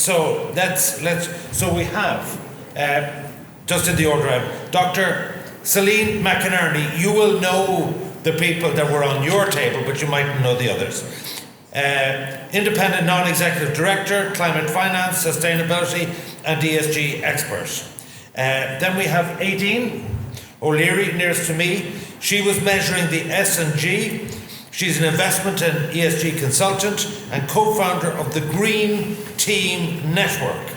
So so we have, just in the order, Dr. Celine McInerney. You will know the people that were on your table, but you mightn't know the others. Independent non-executive director, climate finance, sustainability and ESG expert. Then we have Aedín O'Leary, nearest to me. She was measuring the S&G. She's an investment and ESG consultant and co-founder of the Green Team Network,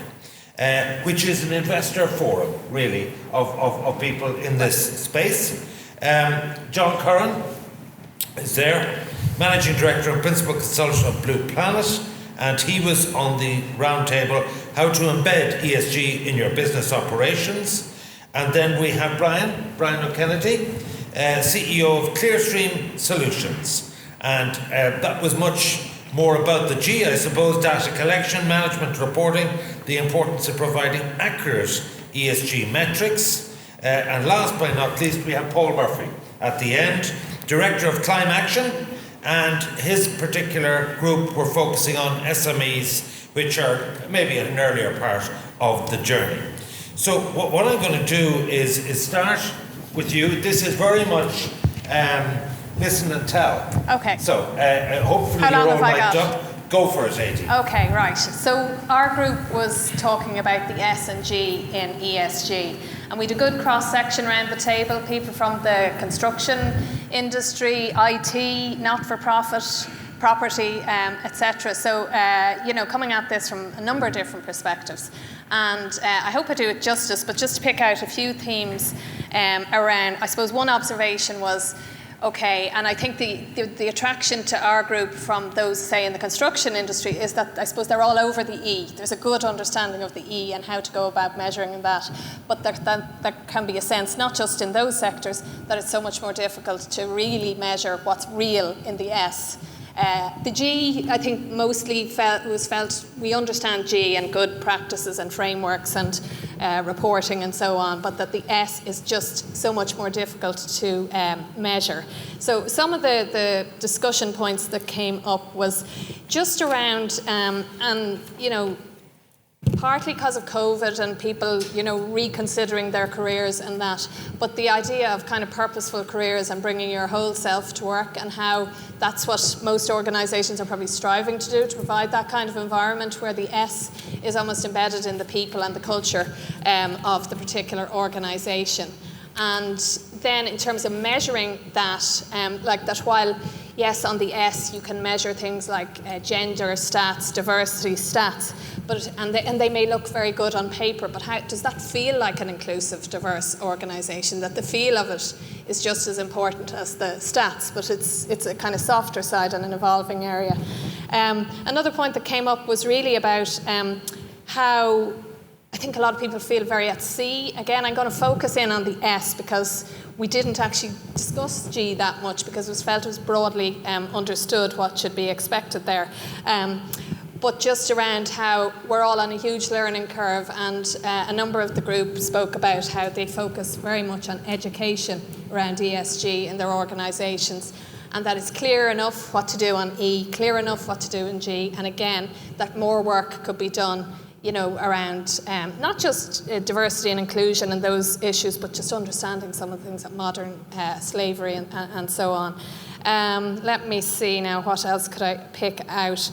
which is an investor forum, really, of people in this space. John Curran is there, Managing Director and Principal Consultant of Blue Planet, and he was on the roundtable, How to Embed ESG in Your Business Operations. And then we have Brian O'Kennedy, CEO of Clearstream Solutions. And that was much more about the G, I suppose, data collection, management, reporting, the importance of providing accurate ESG metrics. And last but not least, we have Paul Murphy at the end, Director of Climate Action, and his particular group were focusing on SMEs, which are maybe at an earlier part of the journey. So what I'm going to do is start with you. This is very much listen and tell. Okay. So hopefully you're all mic'd up. Go for it, Aedín. Okay, right. So our group was talking about the S&G in ESG. And we had a good cross-section around the table, people from the construction industry, IT, not-for-profit, property, etc. So, coming at this from a number of different perspectives. And I hope I do it justice, but just to pick out a few themes around, I suppose one observation was, okay, and I think the attraction to our group from those, say, in the construction industry is that I suppose they're all over the E. There's a good understanding of the E and how to go about measuring that. But there can be a sense, not just in those sectors, that it's so much more difficult to really measure what's real in the S. The G, I think, mostly was felt we understand G and good practices and frameworks and reporting and so on, but that the S is just so much more difficult to measure. So some of the discussion points that came up was just around, partly because of COVID and people, reconsidering their careers and that, but the idea of kind of purposeful careers and bringing your whole self to work and how that's what most organisations are probably striving to do, to provide that kind of environment where the S is almost embedded in the people and the culture of the particular organisation. And then in terms of measuring that, that while, yes, on the S you can measure things like gender stats, diversity stats, and they may look very good on paper, but how does that feel like an inclusive, diverse organisation? That the feel of it is just as important as the stats, but it's a kind of softer side and an evolving area. Another point that came up was really about how I think a lot of people feel very at sea. Again, I'm going to focus in on the S because we didn't actually discuss G that much because it was felt it was broadly understood what should be expected there. But just around how we're all on a huge learning curve, and a number of the group spoke about how they focus very much on education around ESG in their organisations, and that it's clear enough what to do on E, clear enough what to do in G, and again, that more work could be done around not just diversity and inclusion and those issues, but just understanding some of the things like modern slavery and so on. Let me see now, what else could I pick out?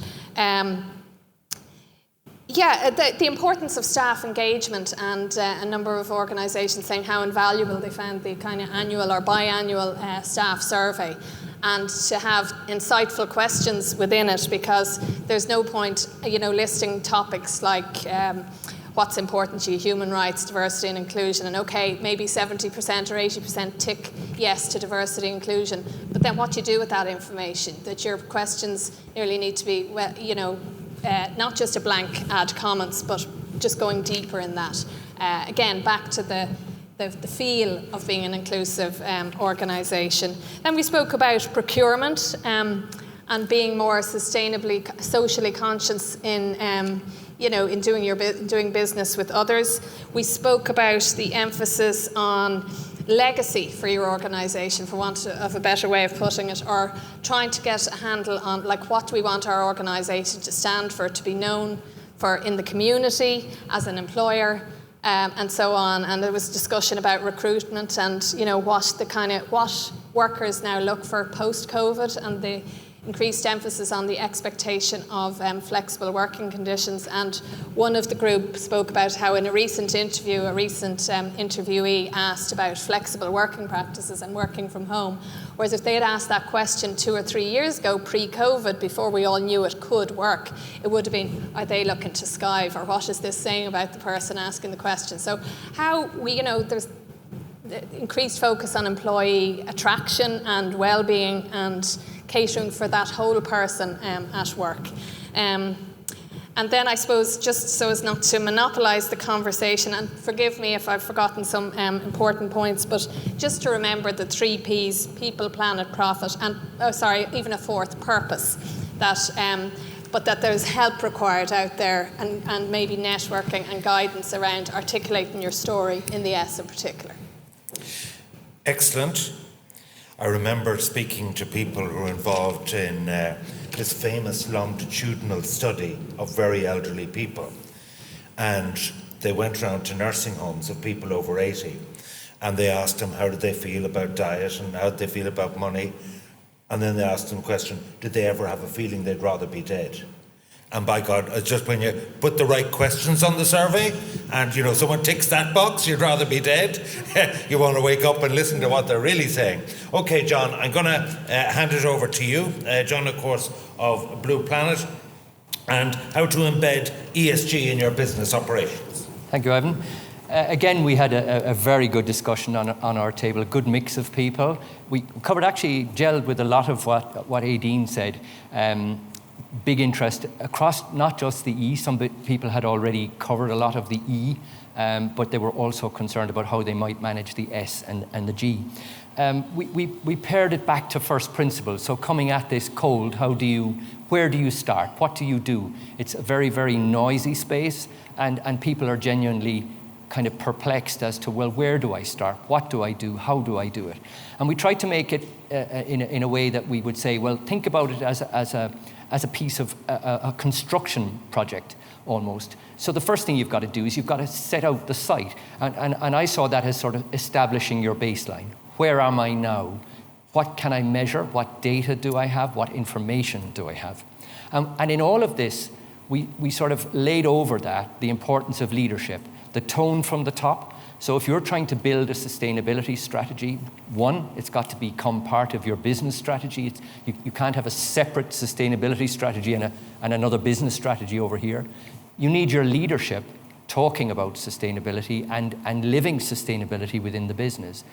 The importance of staff engagement, and a number of organisations saying how invaluable they found the kind of annual or biannual staff survey, and to have insightful questions within it, because there's no point, listing topics like what's important to you, human rights, diversity and inclusion, and okay, maybe 70% or 80% tick yes to diversity and inclusion, but then what you do with that information, that your questions nearly need to be, not just a blank add comments, but just going deeper in that. Again, back to the feel of being an inclusive organisation. Then we spoke about procurement and being more sustainably, socially conscious in doing business with others. We spoke about the emphasis on legacy for your organisation, for want of a better way of putting it, or trying to get a handle on what do we want our organisation to stand for, to be known in the community, as an employer, and so on. And there was discussion about recruitment and what workers now look for post-COVID, and the increased emphasis on the expectation of flexible working conditions. And one of the group spoke about how in a recent interview, a recent interviewee asked about flexible working practices and working from home. Whereas if they had asked that question 2 or 3 years ago, pre-COVID, before we all knew it could work, it would have been, are they looking to skive, or what is this saying about the person asking the question? So how there's increased focus on employee attraction and well-being and catering for that whole person at work. And then I suppose, just so as not to monopolise the conversation, and forgive me if I've forgotten some important points, but just to remember the 3 Ps: people, planet, profit, and even a 4th, purpose. But that there's help required out there, and maybe networking and guidance around articulating your story in the S in particular. Excellent. I remember speaking to people who were involved in this famous longitudinal study of very elderly people. And they went around to nursing homes of people over 80, and they asked them how did they feel about diet and how did they feel about money. And then they asked them the question, did they ever have a feeling they'd rather be dead? And by God, it's just when you put the right questions on the survey and, someone ticks that box, you'd rather be dead. You want to wake up and listen to what they're really saying. Okay, John, I'm going to hand it over to you. John, of course, of Blue Planet, and how to embed ESG in your business operations. Thank you, Evan. Again, we had a very good discussion on our table, a good mix of people. We covered, actually gelled with a lot of what Aedín said. Big interest across not just the E. Some people had already covered a lot of the E, but they were also concerned about how they might manage the S and the G. We paired it back to first principles. So coming at this cold, where do you start? What do you do? It's a very, very noisy space, and people are genuinely kind of perplexed as to, well, where do I start? What do I do? How do I do it? And we tried to make it in a way that we would say, well, think about it as a piece of a construction project almost. So the first thing you've got to do is you've got to set out the site. And I saw that as sort of establishing your baseline. Where am I now? What can I measure? What data do I have? What information do I have? And in all of this, we sort of laid over that the importance of leadership, the tone from the top. So if you're trying to build a sustainability strategy, one, it's got to become part of your business strategy. You can't have a separate sustainability strategy and another business strategy over here. You need your leadership talking about sustainability and living sustainability within the business.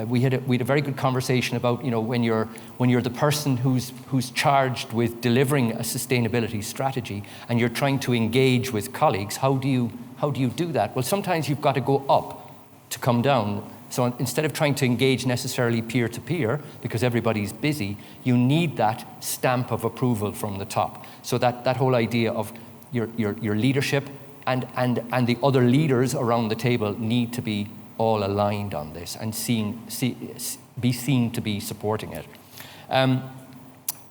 We had a very good conversation about, when you're the person who's charged with delivering a sustainability strategy and you're trying to engage with colleagues, how do you do that? Well, sometimes you've got to go up to come down. So instead of trying to engage necessarily peer-to-peer, because everybody's busy, you need that stamp of approval from the top. So that whole idea of your leadership and the other leaders around the table need to be all aligned on this and be seen to be supporting it.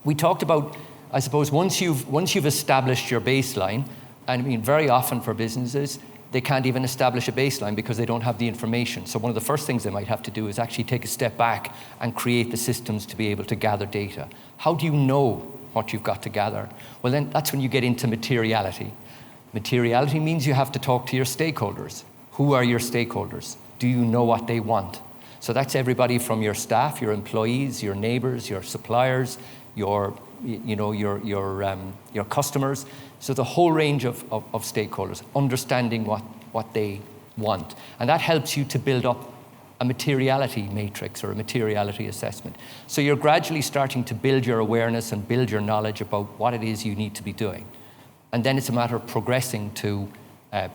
We talked about, I suppose, once you've established your baseline, and I mean very often for businesses, they can't even establish a baseline because they don't have the information. So one of the first things they might have to do is actually take a step back and create the systems to be able to gather data. How do you know what you've got to gather? Well, then that's when you get into materiality. Materiality means you have to talk to your stakeholders. Who are your stakeholders? Do you know what they want? So that's everybody from your staff, your employees, your neighbors, your suppliers, your customers. So the whole range of stakeholders, understanding what they want. And that helps you to build up a materiality matrix or a materiality assessment. So you're gradually starting to build your awareness and build your knowledge about what it is you need to be doing. And then it's a matter of progressing to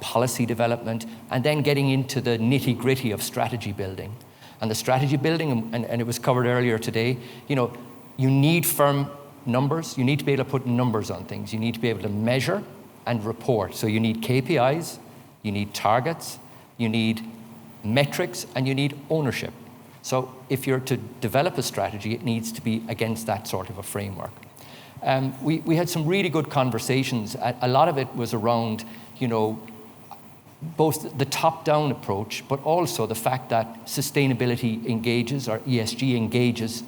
policy development and then getting into the nitty-gritty of strategy building. And the strategy building, and it was covered earlier today, you need firm numbers. You need to be able to put numbers on things. You need to be able to measure and report. So you need KPIs, you need targets, you need metrics, and you need ownership. So if you're to develop a strategy, it needs to be against that sort of a framework. We had some really good conversations. A lot of it was around, both the top-down approach, but also the fact that sustainability engages, or ESG engages,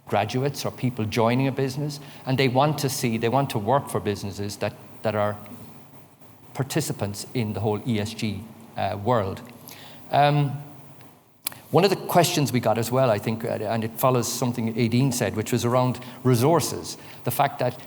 graduates or people joining a business, and they want to work for businesses that are participants in the whole ESG world. One of the questions we got as well, I think, and it follows something Aedín said, which was around resources. The fact that,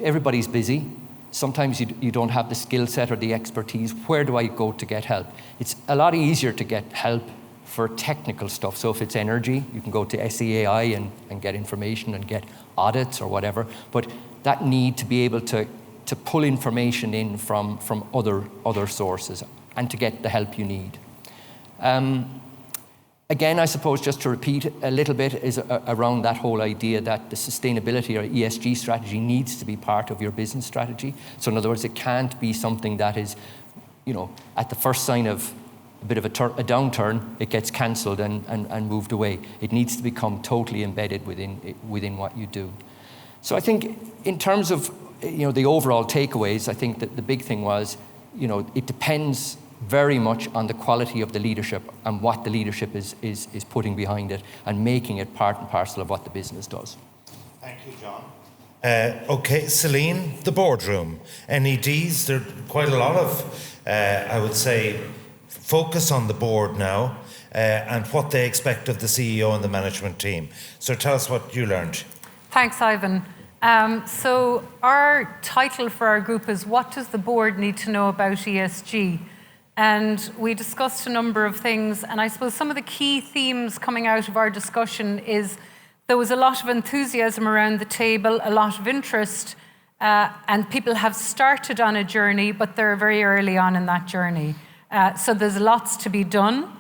everybody's busy. Sometimes you don't have the skill set or the expertise. Where do I go to get help? It's a lot easier to get help for technical stuff. So if it's energy, you can go to SEAI and get information and get audits or whatever. But that need to be able to pull information in from other sources and to get the help you need. Again, I suppose just to repeat a little bit is around that whole idea that the sustainability or ESG strategy needs to be part of your business strategy. So in other words, it can't be something that is, at the first sign of a bit of a downturn, it gets cancelled and moved away. It needs to become totally embedded within what you do. So I think in terms of, the overall takeaways, I think that the big thing was, it depends very much on the quality of the leadership and what the leadership is putting behind it and making it part and parcel of what the business does. Thank you, John. Okay, Celine, the boardroom. NEDs, there are quite a lot of, I would say, focus on the board now and what they expect of the CEO and the management team. So tell us what you learned. Thanks, Ivan. So our title for our group is What Does the Board Need to Know About ESG? And we discussed a number of things, and I suppose some of the key themes coming out of our discussion is there was a lot of enthusiasm around the table, a lot of interest, and people have started on a journey, but they're very early on in that journey. So there's lots to be done.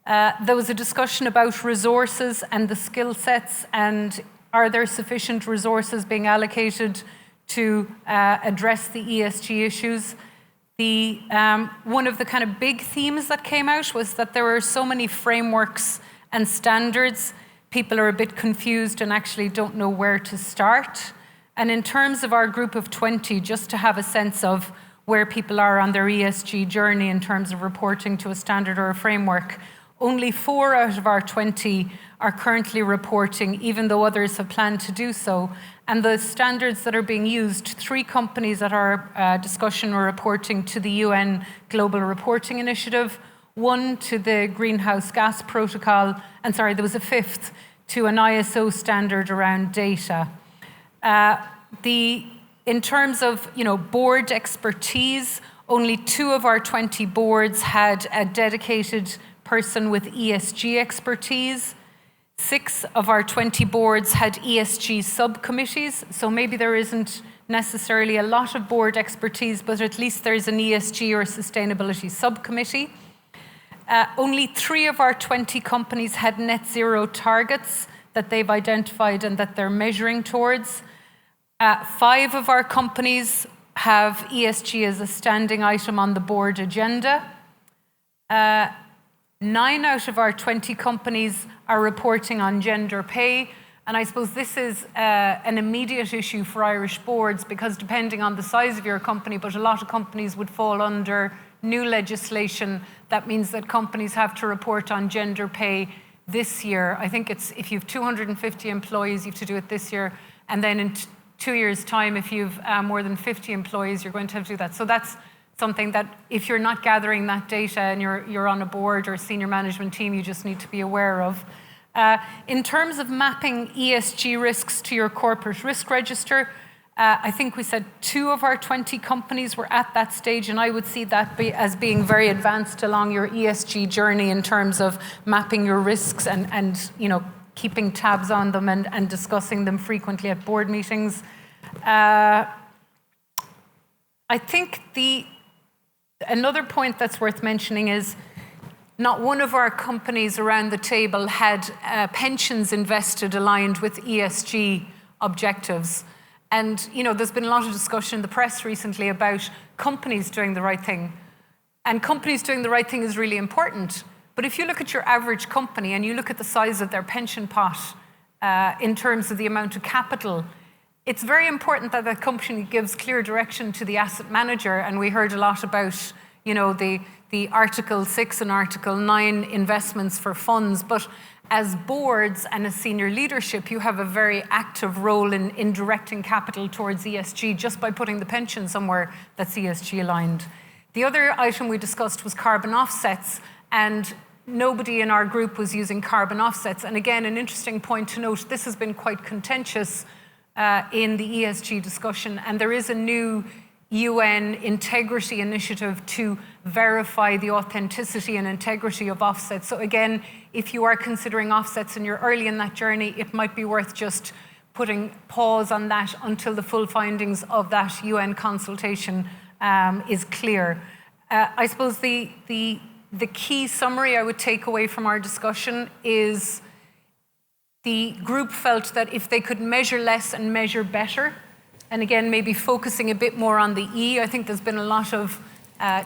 There was a discussion about resources and the skill sets, and are there sufficient resources being allocated to address the ESG issues? One of the kind of big themes that came out was that there were so many frameworks and standards, people are a bit confused and actually don't know where to start. And in terms of our group of 20, just to have a sense of where people are on their ESG journey in terms of reporting to a standard or a framework, only 4 out of our 20 are currently reporting, even though others have planned to do so. And the standards that are being used, 3 companies at our discussion were reporting to the UN Global Reporting Initiative, 1 to the Greenhouse Gas Protocol, and there was a 5th to an ISO standard around data. In terms of board expertise, only 2 of our 20 boards had a dedicated person with ESG expertise. 6 of our 20 boards had ESG subcommittees, so maybe there isn't necessarily a lot of board expertise, but at least there's an ESG or sustainability subcommittee. Only 3 of our 20 companies had net zero targets that they've identified and that they're measuring towards. 5 of our companies have ESG as a standing item on the board agenda. 9 out of our 20 companies are reporting on gender pay. And I suppose this is an immediate issue for Irish boards because depending on the size of your company, but a lot of companies would fall under new legislation that means that companies have to report on gender pay this year. I think it's if you have 250 employees, you have to do it this year. And then in 2 years' time, if you've more than 50 employees, you're going to have to do that. So that's something that if you're not gathering that data and you're on a board or senior management team, you just need to be aware of. In terms of mapping ESG risks to your corporate risk register, I think we said 2 of our 20 companies were at that stage, and I would see that as being very advanced along your ESG journey in terms of mapping your risks and keeping tabs on them and discussing them frequently at board meetings. I think another point that's worth mentioning is not one of our companies around the table had pensions invested aligned with ESG objectives. And, there's been a lot of discussion in the press recently about companies doing the right thing. And companies doing the right thing is really important. But if you look at your average company and you look at the size of their pension pot in terms of the amount of capital, it's very important that the company gives clear direction to the asset manager, and we heard a lot about, the Article 6 and Article 9 investments for funds, but as boards and as senior leadership, you have a very active role in directing capital towards ESG just by putting the pension somewhere that's ESG aligned. The other item we discussed was carbon offsets, and nobody in our group was using carbon offsets. And again, an interesting point to note, this has been quite contentious in the ESG discussion, and there is a new UN integrity initiative to verify the authenticity and integrity of offsets. So again, if you are considering offsets and you're early in that journey, it might be worth just putting pause on that until the full findings of that UN consultation is clear. I suppose the key summary I would take away from our discussion is the group felt that if they could measure less and measure better, and again, maybe focusing a bit more on the E. I think there's been a lot of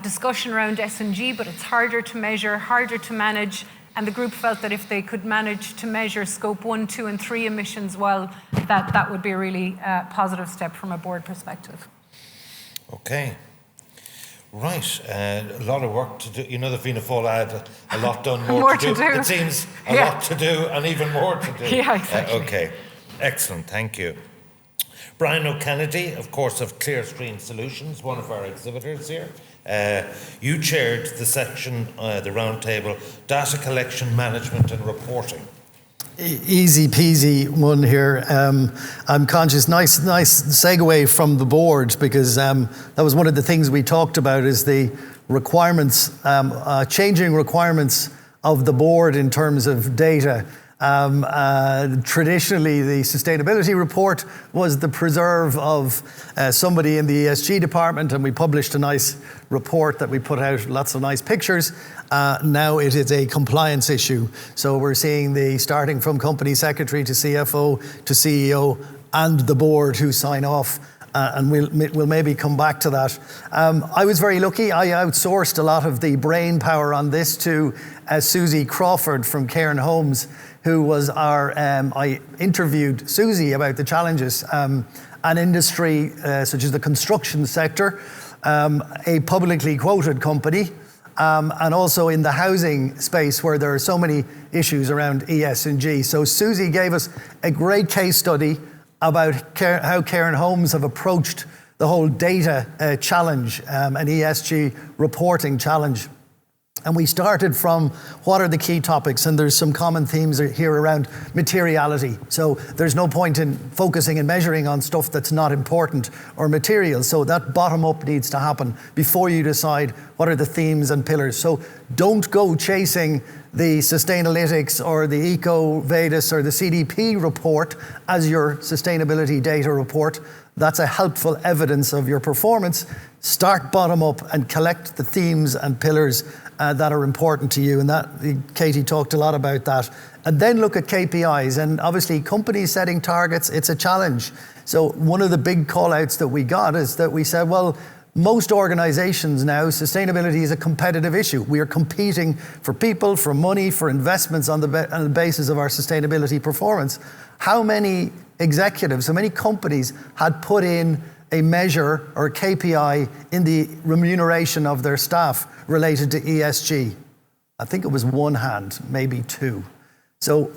discussion around S&G, but it's harder to measure, harder to manage, and the group felt that if they could manage to measure scope 1, 2, and 3 emissions well, that would be a really positive step from a board perspective. Okay. Right, a lot of work to do. The Fianna Fáil had a lot done, more to do. It seems a lot to do and even more to do. Yeah, exactly. Okay, excellent, thank you. Brian O'Kennedy, of course, of Clearstream Solutions, one of our exhibitors here. You chaired the section, the roundtable, data collection, management and reporting. Easy peasy one here. I'm conscious, nice segue from the board, because that was one of the things we talked about, is the requirements, changing requirements of the board in terms of data. Traditionally, the sustainability report was the preserve of somebody in the ESG department, and we published a nice report that we put out, lots of nice pictures. Now it is a compliance issue. So we're seeing starting from company secretary to CFO to CEO and the board who sign off. And we'll maybe come back to that. I was very lucky. I outsourced a lot of the brain power on this to Susie Crawford from Cairn Homes, who was I interviewed Susie about the challenges. An industry such as the construction sector, a publicly quoted company, and also in the housing space where there are so many issues around ESG. So Susie gave us a great case study about how Cairn Homes have approached the whole data challenge, an ESG reporting challenge. And we started from what are the key topics, and there's some common themes here around materiality. So there's no point in focusing and measuring on stuff that's not important or material. So that bottom up needs to happen before you decide what are the themes and pillars. So don't go chasing the Sustainalytics or the EcoVadis or the CDP report as your sustainability data report. That's a helpful evidence of your performance. Start bottom up and collect the themes and pillars that are important to you. And that Katie talked a lot about that. And then look at KPIs. And obviously companies setting targets, it's a challenge. So one of the big call outs that we got is that we said, well, most organizations now, sustainability is a competitive issue. We are competing for people, for money, for investments on the basis of our sustainability performance. How many executives, how many companies had put in a measure or a KPI in the remuneration of their staff related to ESG? I think it was one hand, maybe two. So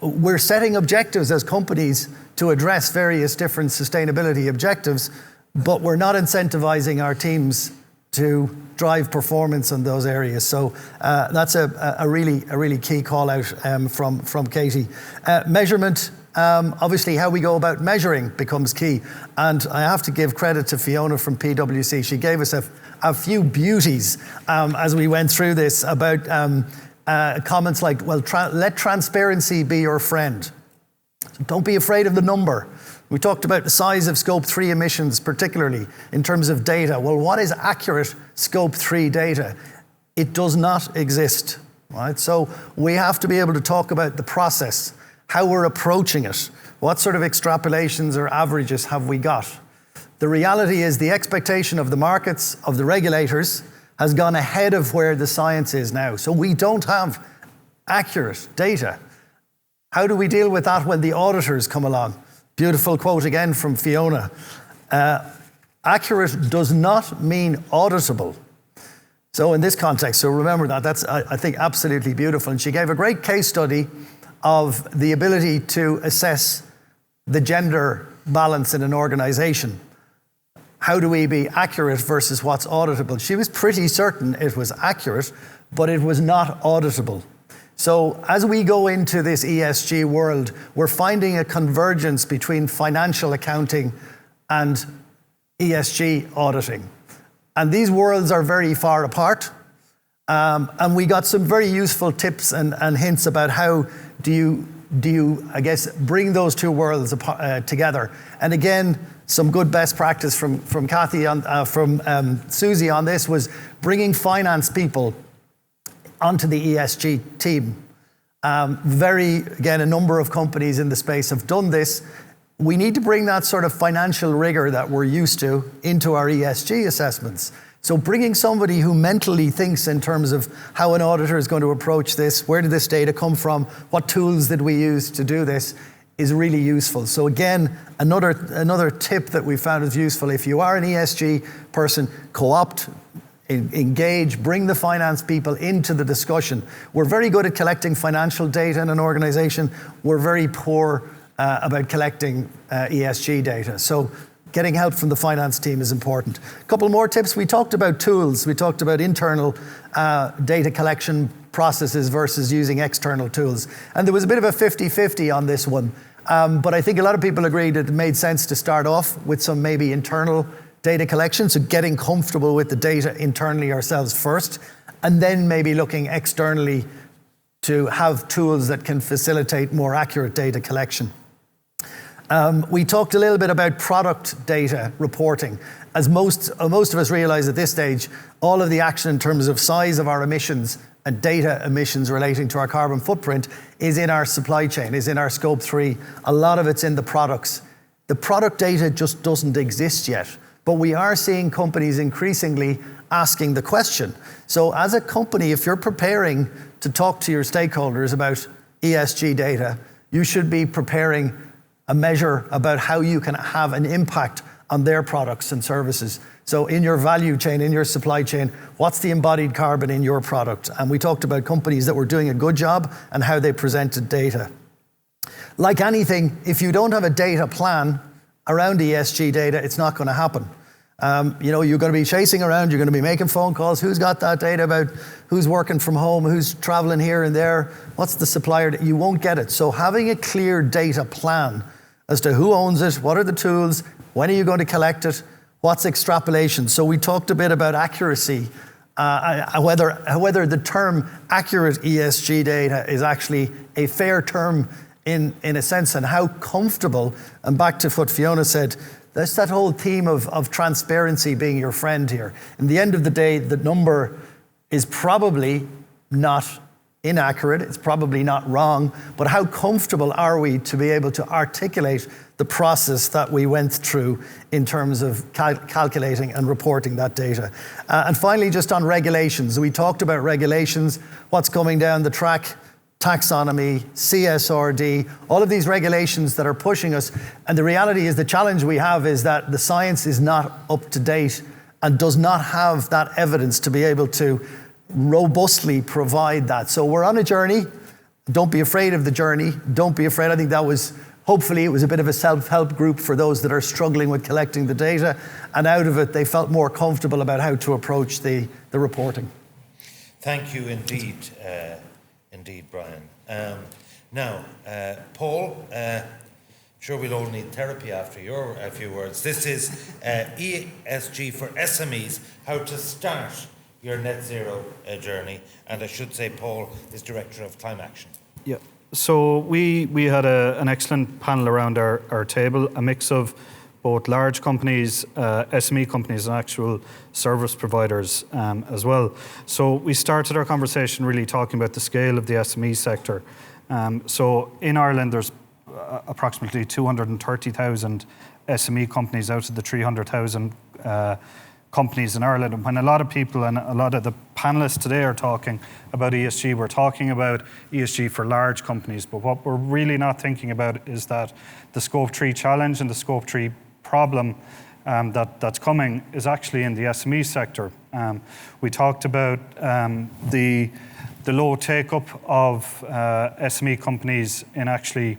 we're setting objectives as companies to address various different sustainability objectives, but we're not incentivizing our teams to drive performance in those areas. So that's a really key call out from Katie. Measurement. Obviously, how we go about measuring becomes key. And I have to give credit to Fiona from PwC. She gave us a few beauties as we went through this about comments like, well, let transparency be your friend. So don't be afraid of the number. We talked about the size of scope 3 emissions, particularly in terms of data. Well, what is accurate scope 3 data? It does not exist, right? So we have to be able to talk about the process, how we're approaching it. What sort of extrapolations or averages have we got? The reality is the expectation of the markets, of the regulators, has gone ahead of where the science is now. So we don't have accurate data. How do we deal with that when the auditors come along? Beautiful quote again from Fiona. Accurate does not mean auditable. So in this context, so remember that, that's, I think, absolutely beautiful. And she gave a great case study of the ability to assess the gender balance in an organization. How do we be accurate versus what's auditable? She was pretty certain it was accurate, but it was not auditable. So as we go into this ESG world, we're finding a convergence between financial accounting and ESG auditing. And these worlds are very far apart. And we got some very useful tips and hints about how do you, I guess, bring those two worlds together. And again, some good best practice from Kathy, from Susie on this was bringing finance people onto the ESG team. Again, a number of companies in the space have done this. We need to bring that sort of financial rigor that we're used to into our ESG assessments. So bringing somebody who mentally thinks in terms of how an auditor is going to approach this, where did this data come from, what tools did we use to do this, is really useful. So again, another tip that we found is useful. If you are an ESG person, co-opt, engage, bring the finance people into the discussion. We're very good at collecting financial data in an organization. We're very poor about collecting ESG data. So getting help from the finance team is important. A couple more tips. We talked about tools. We talked about internal data collection processes versus using external tools. And there was a bit of a 50-50 on this one. But I think a lot of people agreed that it made sense to start off with some maybe internal data collection, so getting comfortable with the data internally ourselves first, and then maybe looking externally to have tools that can facilitate more accurate data collection. We talked a little bit about product data reporting. As most of us realize at this stage, all of the action in terms of size of our emissions and data emissions relating to our carbon footprint is in our supply chain, is in our scope 3. A lot of it's in the products. The product data just doesn't exist yet, but we are seeing companies increasingly asking the question. So as a company, if you're preparing to talk to your stakeholders about ESG data, you should be preparing a measure about how you can have an impact on their products and services. So in your value chain, in your supply chain, what's the embodied carbon in your product? And we talked about companies that were doing a good job and how they presented data. Like anything, if you don't have a data plan around ESG data, it's not going to happen. You're going to be chasing around, you're going to be making phone calls. Who's got that data about who's working from home, who's traveling here and there? What's the supplier? You won't get it. So having a clear data plan as to who owns it, what are the tools, when are you going to collect it, what's extrapolation. So we talked a bit about accuracy, whether the term accurate ESG data is actually a fair term in a sense, and how comfortable, and back to what Fiona said, there's that whole theme of transparency being your friend here. In the end of the day, the number is probably not inaccurate, it's probably not wrong, but how comfortable are we to be able to articulate the process that we went through in terms of calculating and reporting that data. And finally, just on regulations, we talked about regulations, what's coming down the track, taxonomy, CSRD, all of these regulations that are pushing us. And the reality is the challenge we have is that the science is not up to date and does not have that evidence to be able to robustly provide that. So we're on a journey. Don't be afraid of the journey. Don't be afraid. I think that was, hopefully it was a bit of a self-help group for those that are struggling with collecting the data. And out of it, they felt more comfortable about how to approach the reporting. Thank you indeed. Indeed, Brian. Now, Paul, sure we'll all need therapy after your few words. This is ESG for SMEs, how to start your net zero journey. And I should say Paul is Director of Climate Action. Yeah, so we had an excellent panel around our table, a mix of both large companies, SME companies, and actual service providers as well. So we started our conversation really talking about the scale of the SME sector. So in Ireland, there's approximately 230,000 SME companies out of the 300,000 companies in Ireland. And when a lot of people and a lot of the panelists today are talking about ESG, we're talking about ESG for large companies. But what we're really not thinking about is that the Scope 3 challenge and the Scope 3 problem that's coming is actually in the SME sector. We talked about the low take-up of SME companies in actually,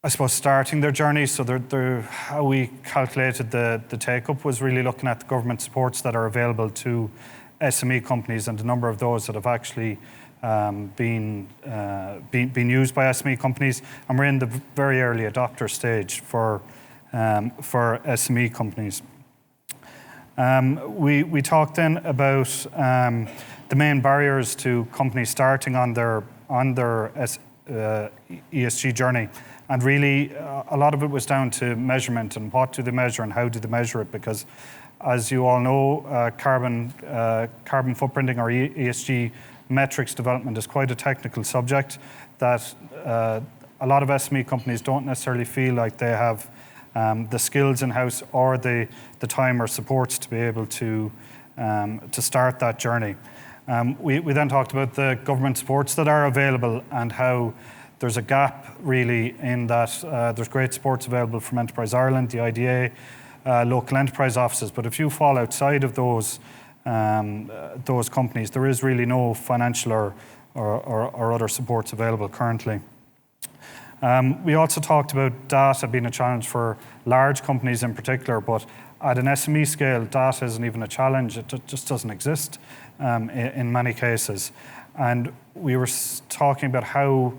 I suppose, starting their journey. So how we calculated the take-up was really looking at the government supports that are available to SME companies and the number of those that have actually been used by SME companies. And we're in the very early adopter stage for SME companies. We talked then about the main barriers to companies starting on their ESG journey. And really, a lot of it was down to measurement and what do they measure and how do they measure it, because as you all know, carbon footprinting or ESG metrics development is quite a technical subject that a lot of SME companies don't necessarily feel like they have the skills in-house or the time or supports to be able to start that journey. We then talked about the government supports that are available and how there's a gap really in that there's great supports available from Enterprise Ireland, the IDA, local enterprise offices, but if you fall outside of those companies, there is really no financial or other supports available currently. We also talked about data being a challenge for large companies in particular, but at an SME scale, data isn't even a challenge. It just doesn't exist in many cases. And we were talking about how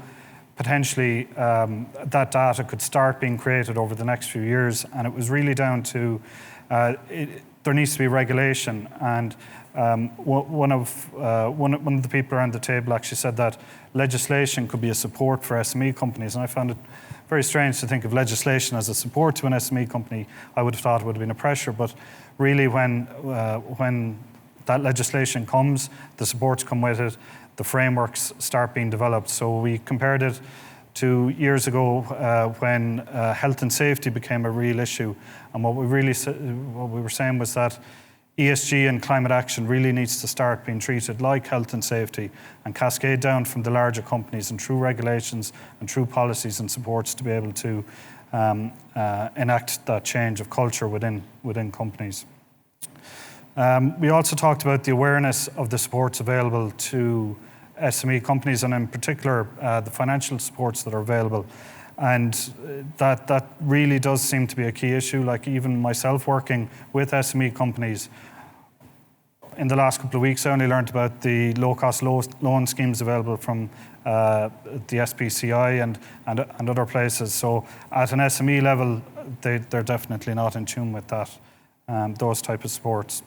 potentially that data could start being created over the next few years, and it was really down to there needs to be regulation. And one of the people around the table actually said that legislation could be a support for SME companies, and I found it very strange to think of legislation as a support to an SME company. I would have thought it would have been a pressure, but really when that legislation comes, the supports come with it, the frameworks start being developed. So we compared it to years ago when health and safety became a real issue, and what we were saying was that ESG and climate action really needs to start being treated like health and safety and cascade down from the larger companies and through regulations and through policies and supports to be able to enact that change of culture within companies. We also talked about the awareness of the supports available to SME companies, and in particular the financial supports that are available. And that really does seem to be a key issue. Like even myself working with SME companies, in the last couple of weeks I only learned about the low-cost loan schemes available from the SPCI and other places. So at an SME level, they're definitely not in tune with that, those type of supports.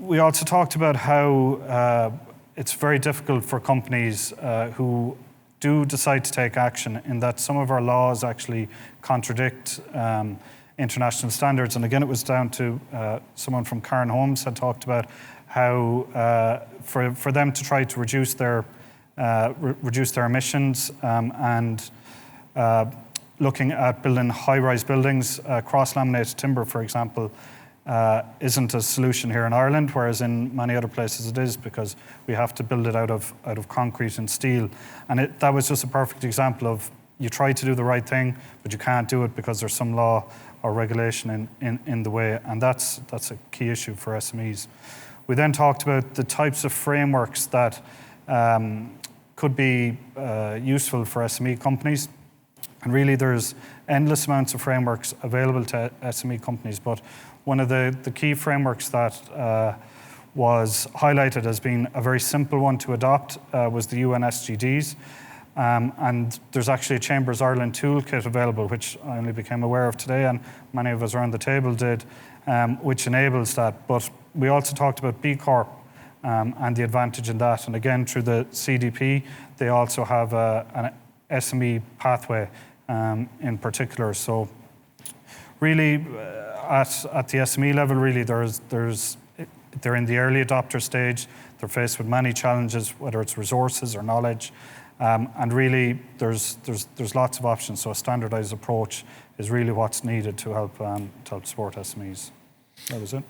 We also talked about how it's very difficult for companies who do decide to take action, in that some of our laws actually contradict international standards. And again, it was down to someone from Curran Homes had talked about how for them to try to reduce their emissions and looking at building high-rise buildings, cross-laminated timber, for example, isn't a solution here in Ireland, whereas in many other places it is, because we have to build it out of concrete and steel. And that was just a perfect example of you try to do the right thing, but you can't do it because there's some law or regulation in the way, and that's a key issue for SMEs. We then talked about the types of frameworks that could be useful for SME companies. And really there's endless amounts of frameworks available to SME companies, but one of the key frameworks that was highlighted as being a very simple one to adopt was the UN SDGs. And there's actually a Chambers Ireland toolkit available, which I only became aware of today, and many of us around the table did, which enables that. But we also talked about B Corp and the advantage in that. And again, through the CDP, they also have an SME pathway in particular. So really, at the SME level, really, they're in the early adopter stage. They're faced with many challenges, whether it's resources or knowledge. And really, there's lots of options. So a standardised approach is really what's needed to help support SMEs. That was it.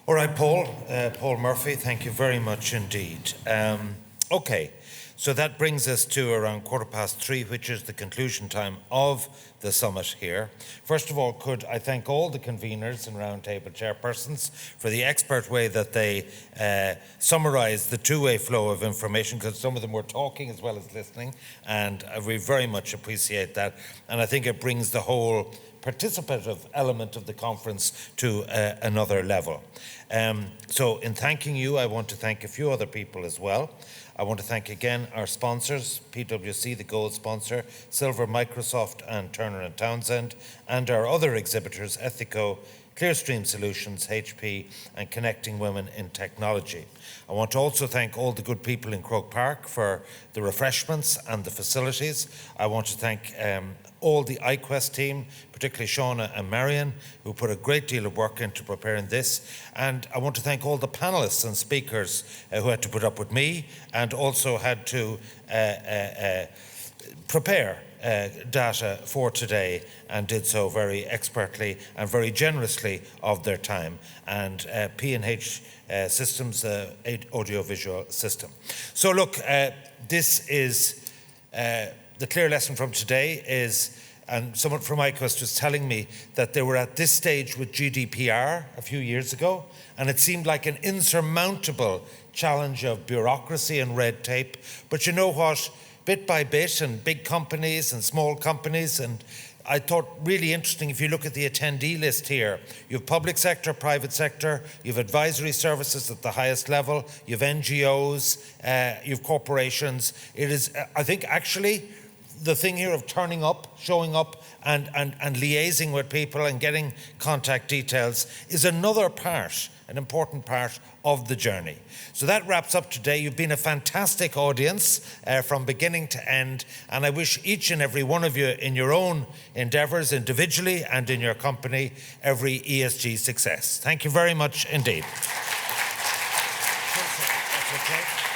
All right, Paul Murphy, thank you very much indeed. Okay, so that brings us to around 3:15, which is the conclusion time of the summit here. First of all, could I thank all the conveners and roundtable chairpersons for the expert way that they summarised the two-way flow of information, because some of them were talking as well as listening, and we very much appreciate that. And I think it brings the whole participative element of the conference to another level. So in thanking you, I want to thank a few other people as well. I want to thank again our sponsors, PwC, the gold sponsor, Silver, Microsoft and Turner & Townsend, and our other exhibitors, Ethico, Clearstream Solutions, HP, and Connecting Women in Technology. I want to also thank all the good people in Croke Park for the refreshments and the facilities. I want to thank all the iQuest team, particularly Shauna and Marion, who put a great deal of work into preparing this. And I want to thank all the panelists and speakers who had to put up with me and also had to prepare data for today, and did so very expertly and very generously of their time, and P&H Systems, audiovisual system. So look, this is the clear lesson from today is, and someone from iQuest was telling me that they were at this stage with GDPR a few years ago, and it seemed like an insurmountable challenge of bureaucracy and red tape. But you know what? Bit by bit, and big companies and small companies, and I thought really interesting, if you look at the attendee list here, you have public sector, private sector, you have advisory services at the highest level, you have NGOs, you have corporations. It is, I think, actually, the thing here of turning up, showing up, and liaising with people and getting contact details is another part, an important part of the journey. So that wraps up today. You've been a fantastic audience from beginning to end, and I wish each and every one of you in your own endeavours, individually and in your company, every ESG success. Thank you very much indeed. That's okay.